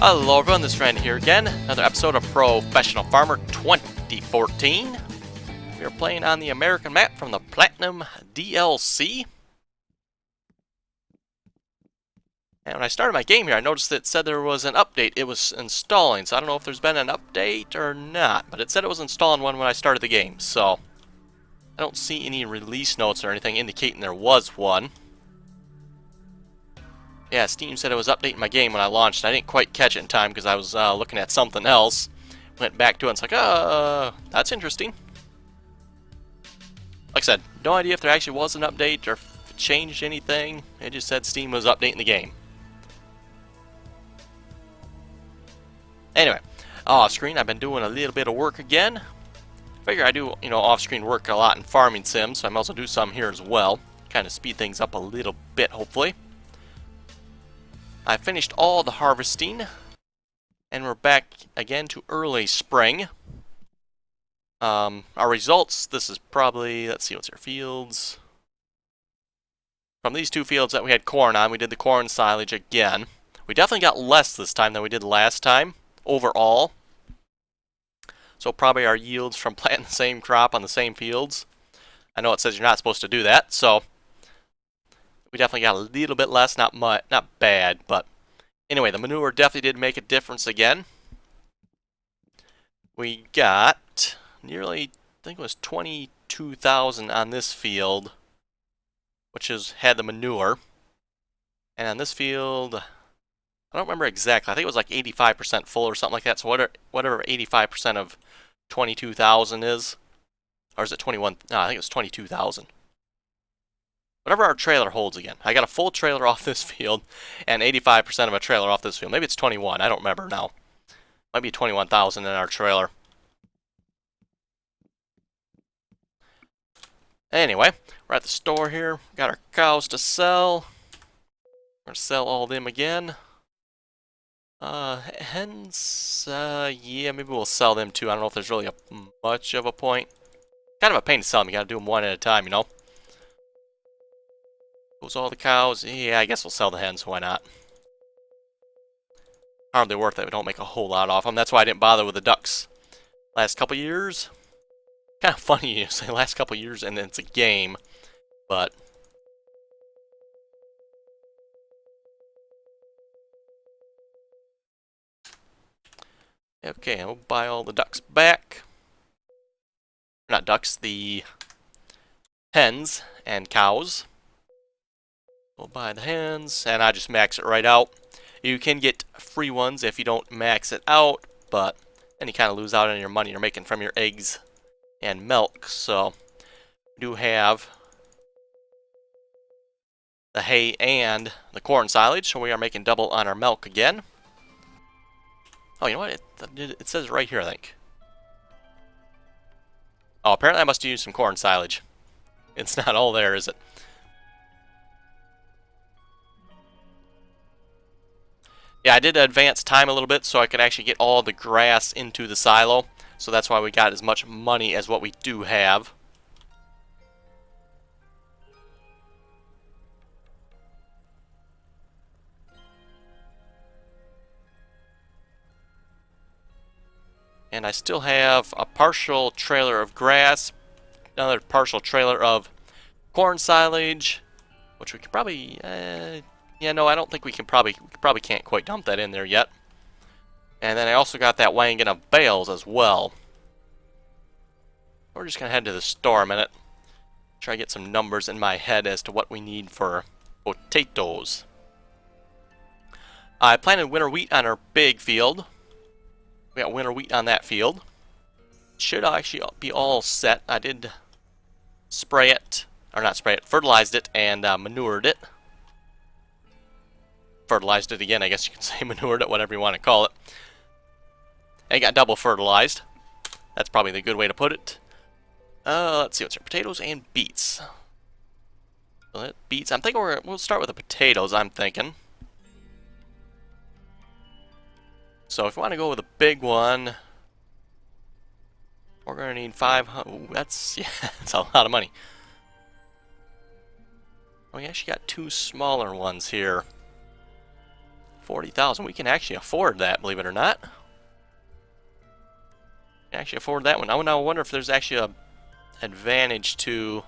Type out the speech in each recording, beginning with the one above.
Hello everyone, this is Randy here again. Another episode of Professional Farmer 2014. We are playing on the American map from the Platinum DLC. And when I started my game here, I noticed that it said there was an update. It was installing, so I don't know if there's been an update or not. But it said it was installing one when I started the game, so I don't see any release notes or anything indicating there was one. Yeah, Steam said it was updating my game when I launched. I didn't quite catch it in time because I was looking at something else. Went back to it and it's like, that's interesting. Like I said, no idea if there actually was an update or if it changed anything. It just said Steam was updating the game. Anyway, off screen, I've been doing a little bit of work again. Figure I do, off-screen work a lot in farming sims, so I might also do some here as well. Kind of speed things up a little bit, hopefully. I finished all the harvesting, and we're back again to early spring. Our results, this is probably, let's see what's our fields. From these two fields that we had corn on, we did the corn silage again. We definitely got less this time than we did last time, overall. So probably our yields from planting the same crop on the same fields. I know it says you're not supposed to do that, so we definitely got a little bit less, not much, not bad, but anyway, the manure definitely did make a difference again. We got nearly, I think it was 22,000 on this field, which had the manure. And on this field, I don't remember exactly. I think it was like 85% full or something like that. So whatever 85% of 22,000 is, or is it 21? No, I think it was 22,000. Whatever our trailer holds again. I got a full trailer off this field and 85% of a trailer off this field. Maybe it's 21. I don't remember now. Might be 21,000 in our trailer. Anyway, we're at the store here. Got our cows to sell. We're going to sell all of them again. Hens, yeah, maybe we'll sell them too. I don't know if there's really much of a point. Kind of a pain to sell them. You got to do them one at a time, Those all the cows. Yeah, I guess we'll sell the hens. Why not? Hardly worth it. We don't make a whole lot off them. That's why I didn't bother with the ducks last couple years. Kind of funny you say last couple years and then it's a game, but okay, we'll buy all the ducks back. Not ducks, the hens and cows. We'll buy the hens, and I just max it right out. You can get free ones if you don't max it out, but then you kind of lose out on your money you're making from your eggs and milk. So we do have the hay and the corn silage, so we are making double on our milk again. Oh, you know what? It says right here, I think. Oh, apparently I must use some corn silage. It's not all there, is it? Yeah, I did advance time a little bit so I could actually get all the grass into the silo. So that's why we got as much money as what we do have. And I still have a partial trailer of grass, another partial trailer of corn silage, which we could probably, yeah, no, I don't think we probably can't quite dump that in there yet. And then I also got that wagon of bales as well. We're just going to head to the store a minute. Try to get some numbers in my head as to what we need for potatoes. I planted winter wheat on our big field. We got winter wheat on that field. Should actually be all set. I did spray it, or not spray it, fertilized it and manured it. Fertilized it again, I guess you can say manured it, whatever you want to call it. And it got double fertilized. That's probably the good way to put it. Let's see, what's our potatoes and beets. Beets, I'm thinking we'll start with the potatoes, I'm thinking. So if you want to go with a big one, we're going to need 500. Ooh, that's a lot of money. We actually got two smaller ones here. 40,000. We can actually afford that, believe it or not. We can actually afford that one. I wonder if there's actually a advantage to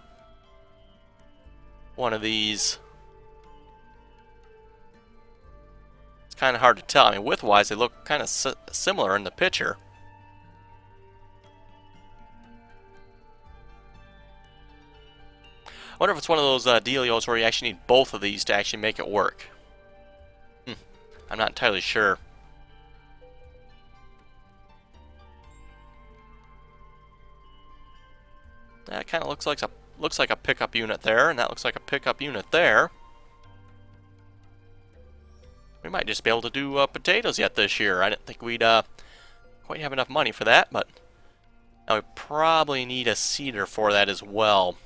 one of these. It's kind of hard to tell. I mean, width-wise, they look kind of similar in the picture. I wonder if it's one of those dealios where you actually need both of these to actually make it work. I'm not entirely sure. That kind of looks like a pickup unit there, and that looks like a pickup unit there. We might just be able to do potatoes yet this year. I didn't think we'd quite have enough money for that, but now we probably need a seeder for that as well.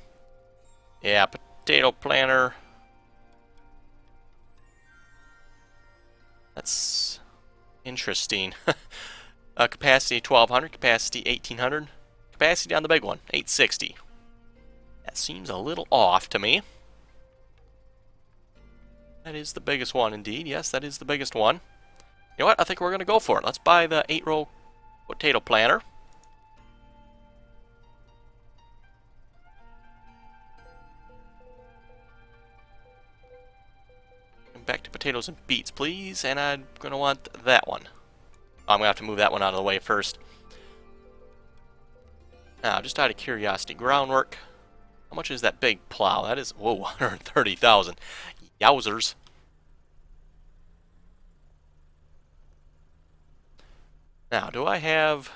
Yeah, potato planter. That's interesting. Capacity 1200, capacity 1800, capacity on the big one 860. That seems a little off to me. That is the biggest one indeed. Yes, that is the biggest one. You know what? I think we're going to go for it. Let's buy the 8-row potato planter. Back to potatoes and beets, please. And I'm going to want that one. I'm going to have to move that one out of the way first. Now, just out of curiosity, groundwork. How much is that big plow? That is, whoa, 130,000. Yowzers. Now, do I have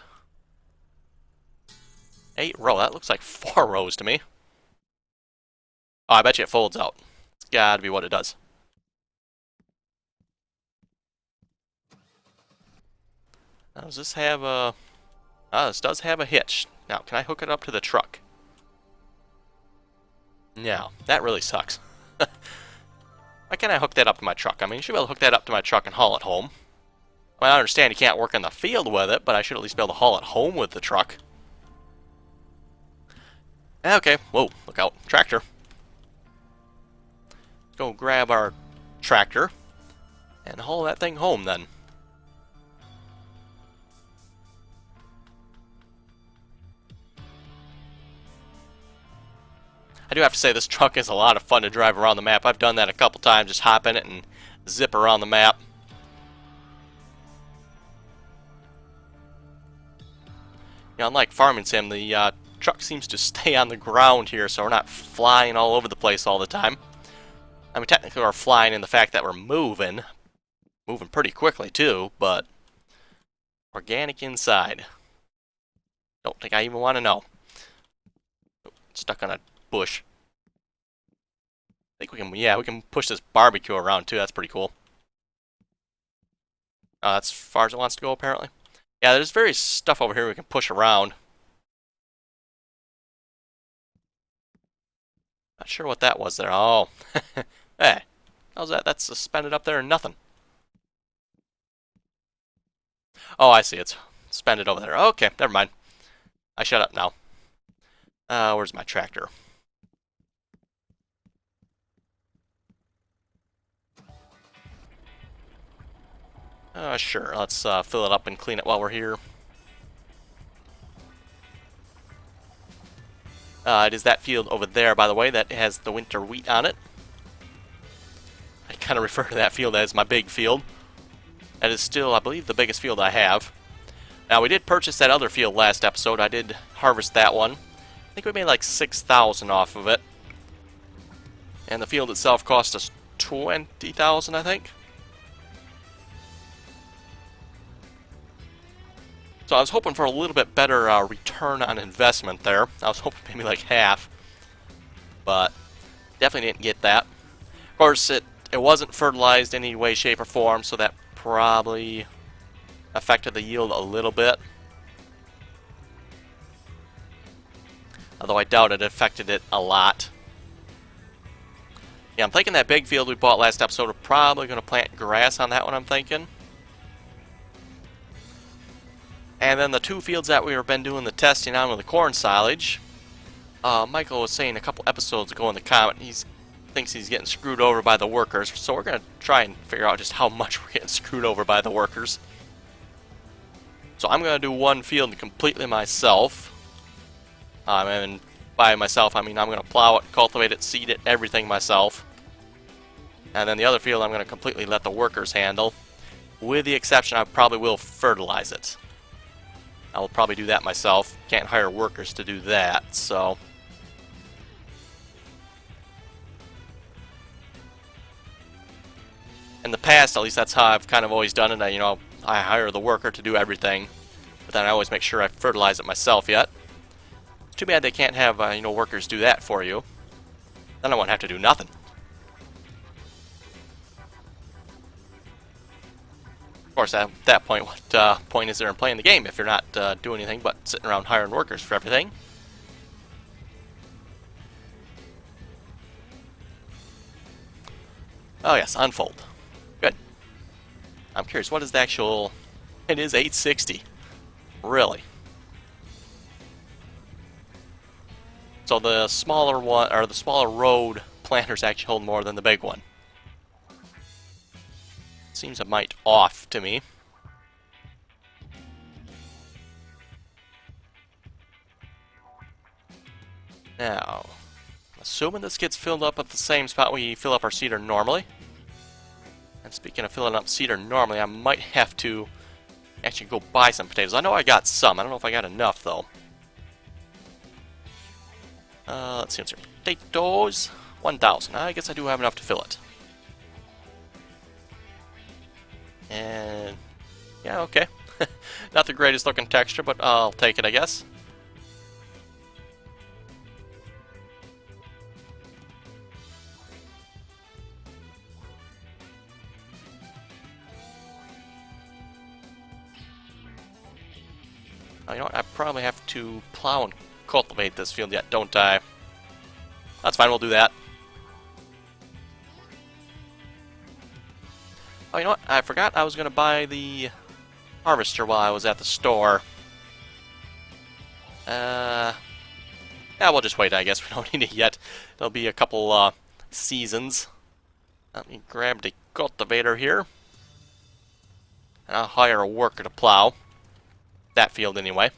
8 row? That looks like 4 rows to me. Oh, I bet you it folds out. It's got to be what it does. Now, does this have a... this does have a hitch. Now, can I hook it up to the truck? No, that really sucks. Why can't I hook that up to my truck? I mean, you should be able to hook that up to my truck and haul it home. I mean, I understand you can't work in the field with it, but I should at least be able to haul it home with the truck. Okay, whoa, look out. Tractor. Let's go grab our tractor and haul that thing home then. I do have to say this truck is a lot of fun to drive around the map. I've done that a couple times, just hop in it and zip around the map. You know, unlike Farming Sim, the truck seems to stay on the ground here, so we're not flying all over the place all the time. I mean, technically we're flying in the fact that we're moving pretty quickly too, but organic inside. Don't think I even want to know. Stuck on a bush. I think we can, yeah, we can push this barbecue around too. That's pretty cool. That's as far as it wants to go, apparently. Yeah, there's various stuff over here we can push around. Not sure what that was there. Oh, hey, how's that? That's suspended up there and nothing. Oh, I see. It's suspended over there. Okay, never mind. I shut up now. Where's my tractor? Sure. Let's fill it up and clean it while we're here. It is that field over there, by the way, that has the winter wheat on it. I kind of refer to that field as my big field. That is still, I believe, the biggest field I have. Now, we did purchase that other field last episode. I did harvest that one. I think we made like 6,000 off of it. And the field itself cost us 20,000, I think. So I was hoping for a little bit better return on investment there. I was hoping maybe like half. But definitely didn't get that. Of course, it wasn't fertilized in any way, shape, or form, so that probably affected the yield a little bit. Although I doubt it affected it a lot. Yeah, I'm thinking that big field we bought last episode, we're probably going to plant grass on that one, I'm thinking. And then the 2 fields that we've been doing the testing on with the corn silage. Michael was saying a couple episodes ago in the comment, he's thinks he's getting screwed over by the workers, so we're going to try and figure out just how much we're getting screwed over by the workers. So I'm going to do one field completely myself. And by myself, I mean I'm going to plow it, cultivate it, seed it, everything myself. And then the other field I'm going to completely let the workers handle. With the exception, I probably will fertilize it. I will probably do that myself. Can't hire workers to do that, so... In the past, at least that's how I've kind of always done it. I hire the worker to do everything, but then I always make sure I fertilize it myself yet. It's too bad they can't have, workers do that for you. Then I won't have to do nothing. Of course, at that point, what point is there in playing the game if you're not doing anything but sitting around hiring workers for everything? Oh yes, unfold. Good. I'm curious, what is the actual... It is 860. Really? So the smaller one, or the smaller road planters actually hold more than the big one. Seems a mite off to me. Now, assuming this gets filled up at the same spot we fill up our cedar normally. And speaking of filling up cedar normally, I might have to actually go buy some potatoes. I know I got some. I don't know if I got enough, though. Let's see what's here. Potatoes, 1,000. I guess I do have enough to fill it. And yeah, okay. Not the greatest looking texture, but I'll take it, I guess. You know what? I probably have to plow and cultivate this field yet, don't I? That's fine, we'll do that. Oh, you know what? I forgot I was going to buy the harvester while I was at the store. Yeah, we'll just wait, I guess. We don't need it yet. There'll be a couple seasons. Let me grab the cultivator here. And I'll hire a worker to plow. That field, anyway.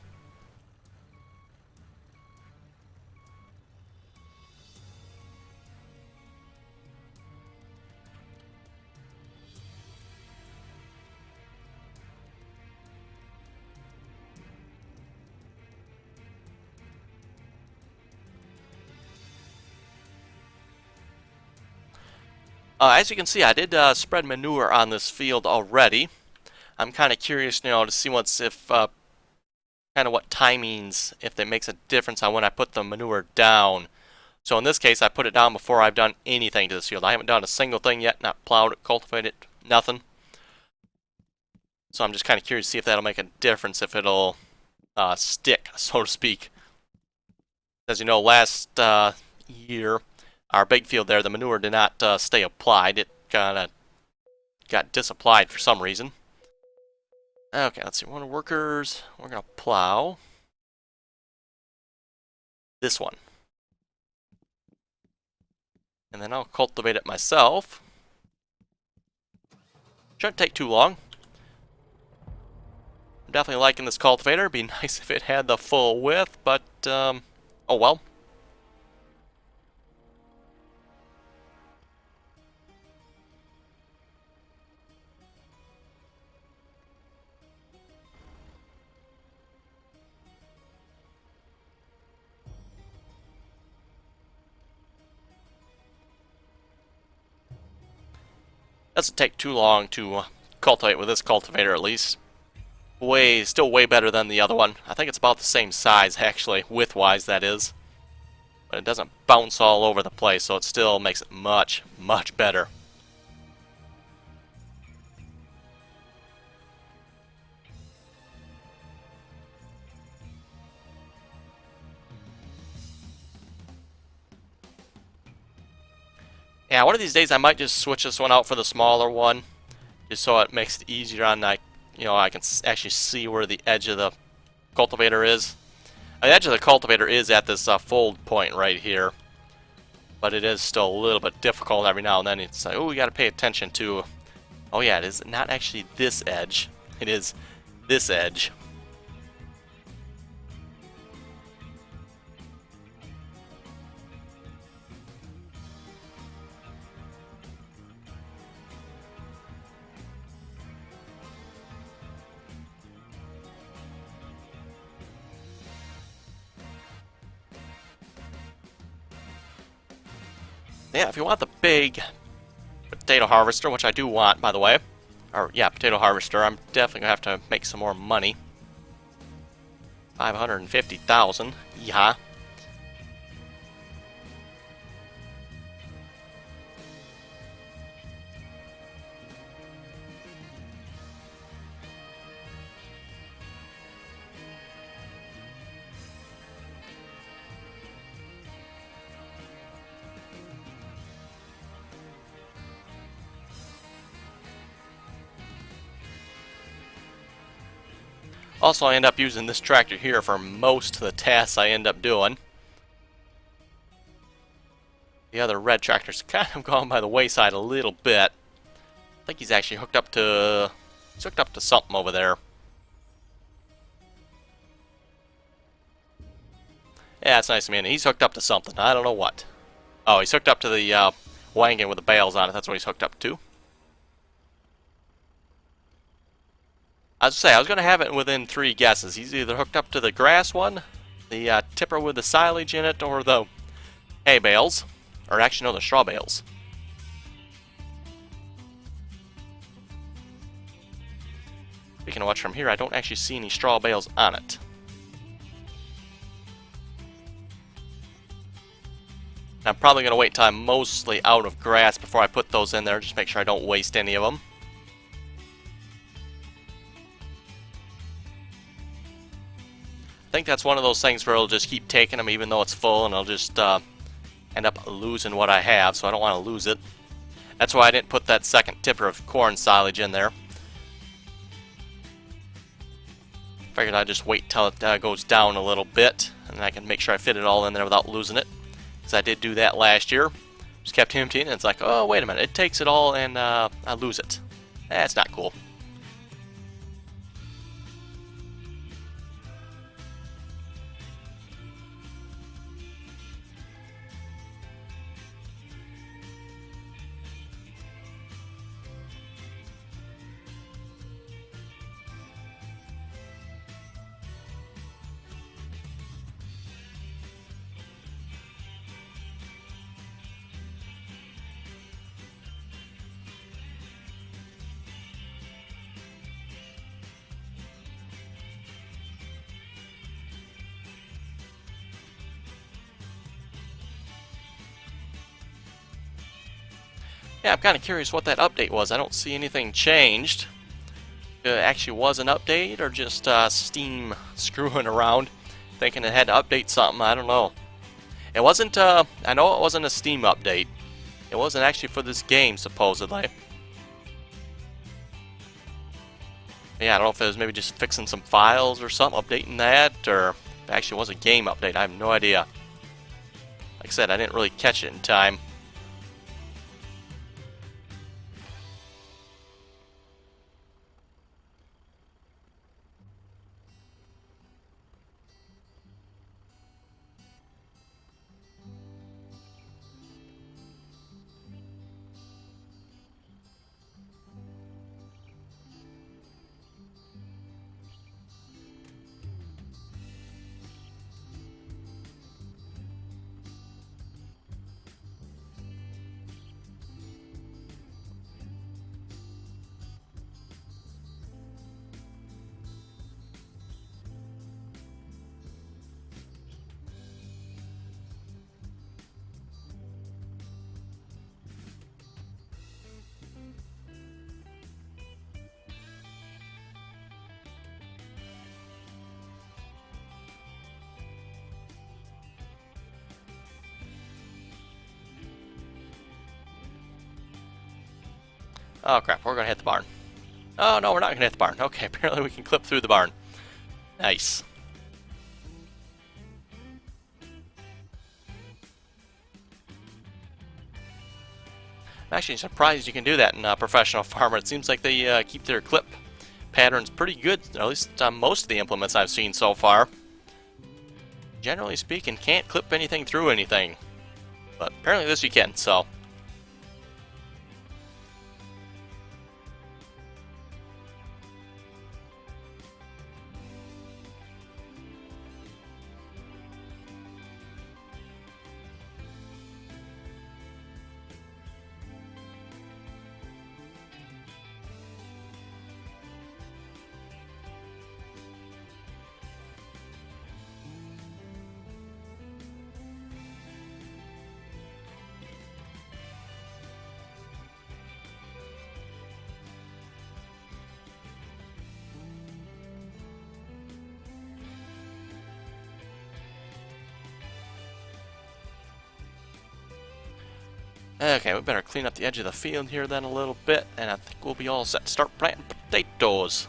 As you can see, I did spread manure on this field already. I'm kind of curious, to see kind of what timings, if it makes a difference on when I put the manure down. So in this case, I put it down before I've done anything to this field. I haven't done a single thing yet, not plowed it, cultivated it, nothing. So I'm just kind of curious to see if that'll make a difference, if it'll stick, so to speak. As you know, last year, our big field there, the manure did not stay applied. It kind of got disapplied for some reason. Okay, let's see. One of the workers, we're going to plow this one. And then I'll cultivate it myself. Shouldn't take too long. I'm definitely liking this cultivator. It'd be nice if it had the full width, but, oh well. Doesn't take too long to cultivate with this cultivator, at least. Still way better than the other one. I think it's about the same size, actually, width-wise, that is. But it doesn't bounce all over the place, so it still makes it much, much better. Yeah, one of these days I might just switch this one out for the smaller one, just so it makes it easier on, I can actually see where the edge of the cultivator is. The edge of the cultivator is at this fold point right here, but it is still a little bit difficult every now and then. It's like, oh, we got to pay attention to, oh yeah, it is not actually this edge, it is this edge. Yeah, if you want the big potato harvester, which I do want, by the way, or yeah, potato harvester, I'm definitely gonna have to make some more money. 550,000. Yeah. Also, I end up using this tractor here for most of the tasks I end up doing. The other red tractor's kind of gone by the wayside a little bit. I think he's actually hooked up to something over there. Yeah, it's nice to me. He's hooked up to something. I don't know what. Oh, he's hooked up to the wagon with the bales on it. That's what he's hooked up to. I was going to have it within 3 guesses. He's either hooked up to the grass one, the tipper with the silage in it, or the hay bales. Or actually, no, the straw bales. Speaking of which, from here, I don't actually see any straw bales on it. I'm probably going to wait until I'm mostly out of grass before I put those in there, just make sure I don't waste any of them. I think that's one of those things where it'll just keep taking them even though it's full, and I'll just end up losing what I have, so I don't want to lose it. That's why I didn't put that second tipper of corn silage in there. Figured I'd just wait till it goes down a little bit, and I can make sure I fit it all in there without losing it. Because I did do that last year. Just kept emptying, and it's like, oh, wait a minute, it takes it all and I lose it. That's not cool. Yeah, I'm kind of curious what that update was. I don't see anything changed. It actually was an update, or just Steam screwing around, thinking it had to update something. I don't know. It wasn't, I know it wasn't a Steam update. It wasn't actually for this game, supposedly. Yeah, I don't know if it was maybe just fixing some files or something, updating that, or if it actually was a game update. I have no idea. Like I said, I didn't really catch it in time. Oh crap, we're gonna hit the barn. Oh no, we're not gonna hit the barn. Okay, apparently we can clip through the barn. Nice. I'm actually surprised you can do that in Professional Farmer. It seems like they keep their clip patterns pretty good, at least on most of the implements I've seen so far. Generally speaking, can't clip anything through anything, but apparently this you can, so. Okay, we better clean up the edge of the field here then a little bit, and I think we'll be all set to start planting potatoes.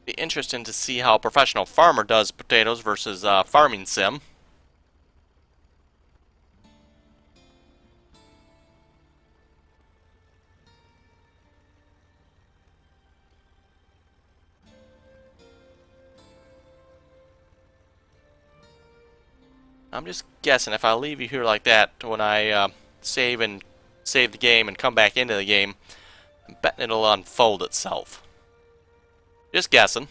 Be interesting to see how Professional Farmer does potatoes versus Farming Sim. I'm just guessing if I leave you here like that when I save the game and come back into the game, I'm betting it'll unfold itself. Just guessing.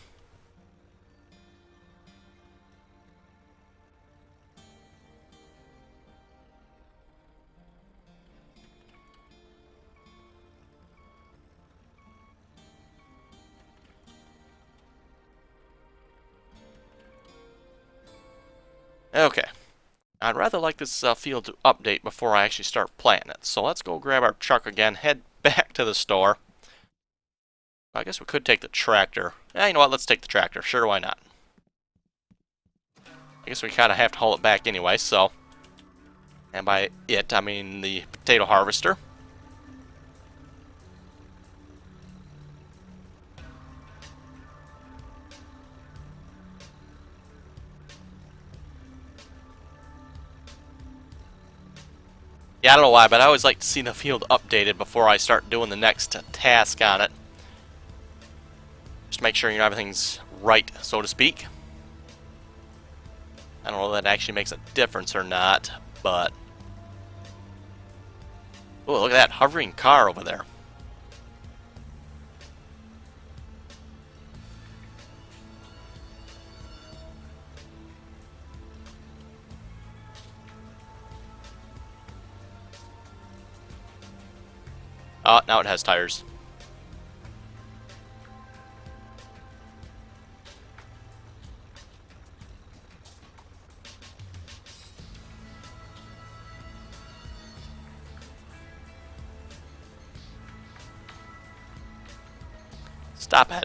Okay. I'd rather like this field to update before I actually start planting it. So let's go grab our truck again, head back to the store. I guess we could take the tractor. You know what? Let's take the tractor. Sure, why not? I guess we kind of have to haul it back anyway, so. And by it, I mean the potato harvester. Yeah, I don't know why, but I always like to see the field updated before I start doing the next task on it. Just to make sure everything's right, so to speak. I don't know if that actually makes a difference or not, but... Oh, look at that hovering car over there. Oh, now it has tires. Stop it.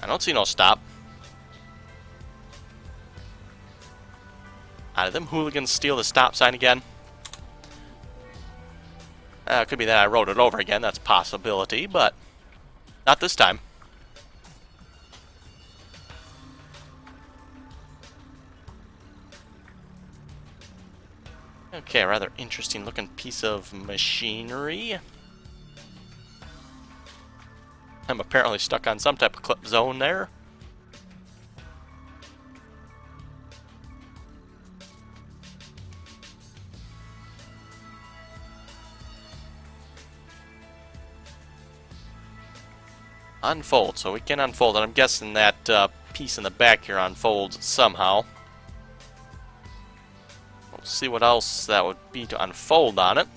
I don't see no stop. Did them hooligans steal the stop sign again? It could be that I wrote it over again, that's a possibility, but not this time. Okay, rather interesting looking piece of machinery. I'm apparently stuck on some type of clip zone there. Unfold, so we can unfold it. I'm guessing that piece in the back here unfolds somehow. We'll see what else that would be to unfold on it.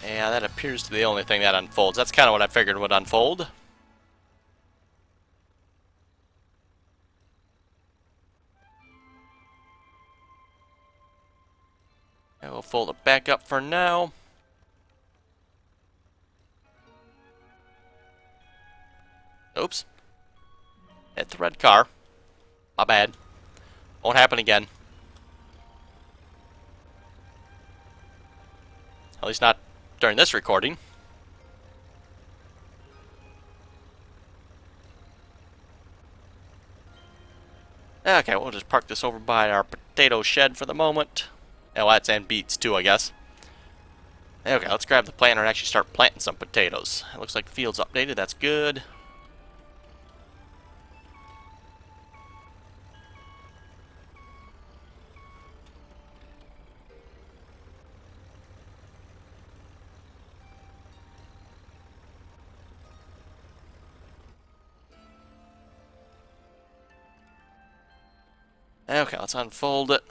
Yeah, that appears to be the only thing that unfolds. That's kind of what I figured would unfold. I will fold it back up for now. Oops. Hit the red car. My bad. Won't happen again. At least not during this recording. Okay, we'll just park this over by our potato shed for the moment. Oh, that's and beets too, I guess. Okay, let's grab the planter and actually start planting some potatoes. It looks like the field's updated. That's good. Okay, let's unfold it.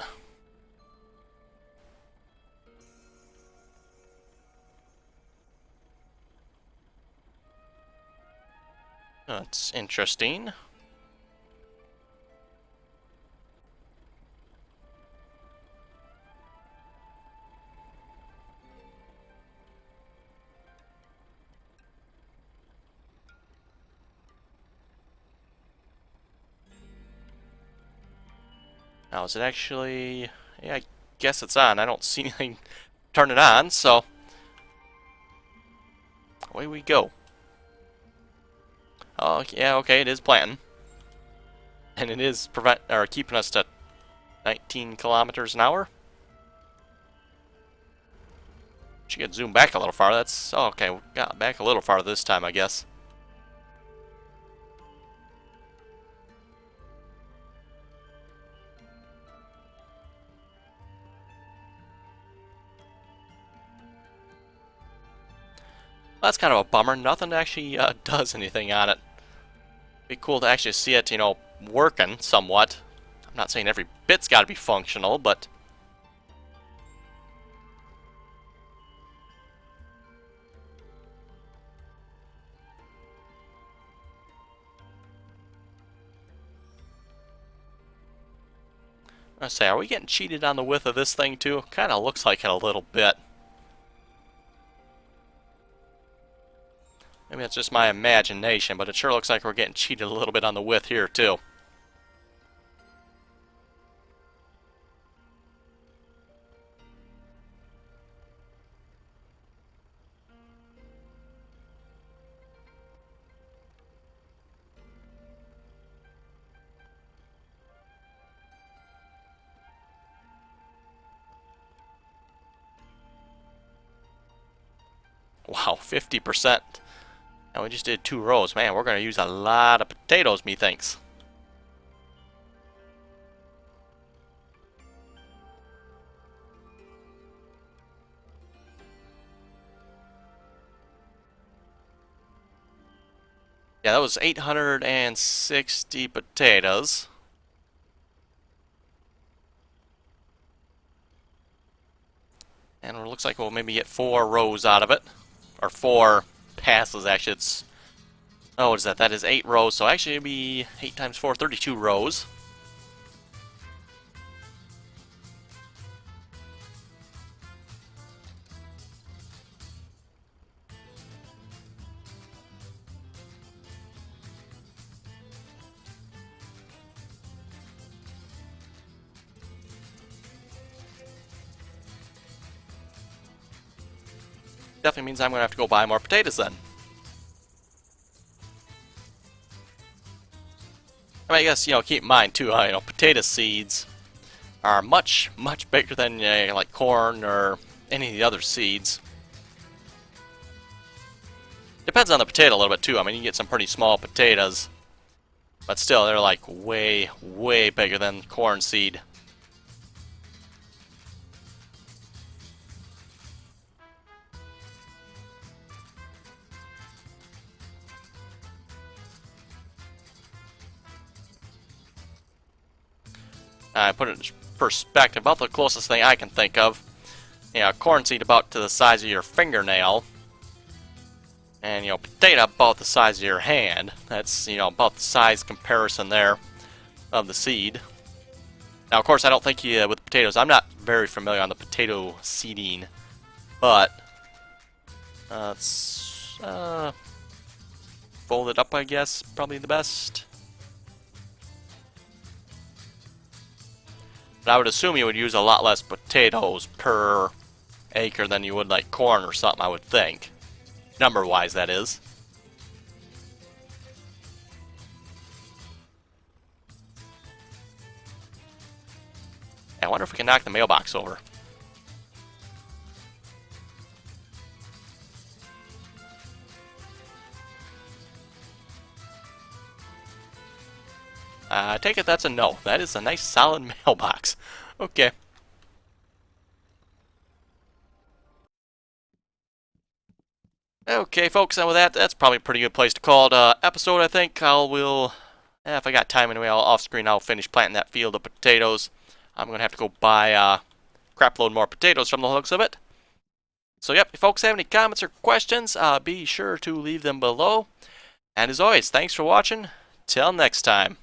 That's interesting. Now, is it actually... Yeah, I guess it's on. I don't see anything turn it on, so... Away we go. Oh, yeah, okay, it is planting. And it is keeping us to 19 kilometers an hour. Should get zoomed back a little farther. That's... Oh, okay, we got back a little farther this time, I guess. That's kind of a bummer. Nothing actually does anything on it. Be cool to actually see it, working somewhat. I'm not saying every bit's got to be functional, but... I say, are we getting cheated on the width of this thing too? Kind of looks like it a little bit. Maybe that's just my imagination, but it sure looks like we're getting cheated a little bit on the width here too. Wow, 50%. And we just did 2 rows. Man, we're going to use a lot of potatoes, methinks. Yeah, that was 860 potatoes. And it looks like we'll maybe get 4 rows out of it. Or 4 passes, actually. It's... Oh, what is that? That is 8 rows. So actually it'd be 8 times 4, 32 rows. Definitely means I'm going to have to go buy more potatoes then. I mean, I guess, keep in mind too, potato seeds are much, much bigger than, like corn or any of the other seeds. Depends on the potato a little bit too. I mean, you get some pretty small potatoes, but still, they're like way, way bigger than corn seed. I put it in perspective, about the closest thing I can think of. Corn seed about to the size of your fingernail. And, potato about the size of your hand. That's, about the size comparison there of the seed. Now, of course, I don't think with potatoes, I'm not very familiar on the potato seeding, but let's fold it up, I guess, probably the best. But I would assume you would use a lot less potatoes per acre than you would like corn or something, I would think. Number-wise, that is. I wonder if we can knock the mailbox over. I take it that's a no. That is a nice solid mailbox. Okay. Okay, folks, and with that, that's probably a pretty good place to call it episode, I think. If I got time anyway, off screen, I'll finish planting that field of potatoes. I'm going to have to go buy a crap load more potatoes from the looks of it. So, yep, if folks have any comments or questions, be sure to leave them below. And as always, thanks for watching. Till next time.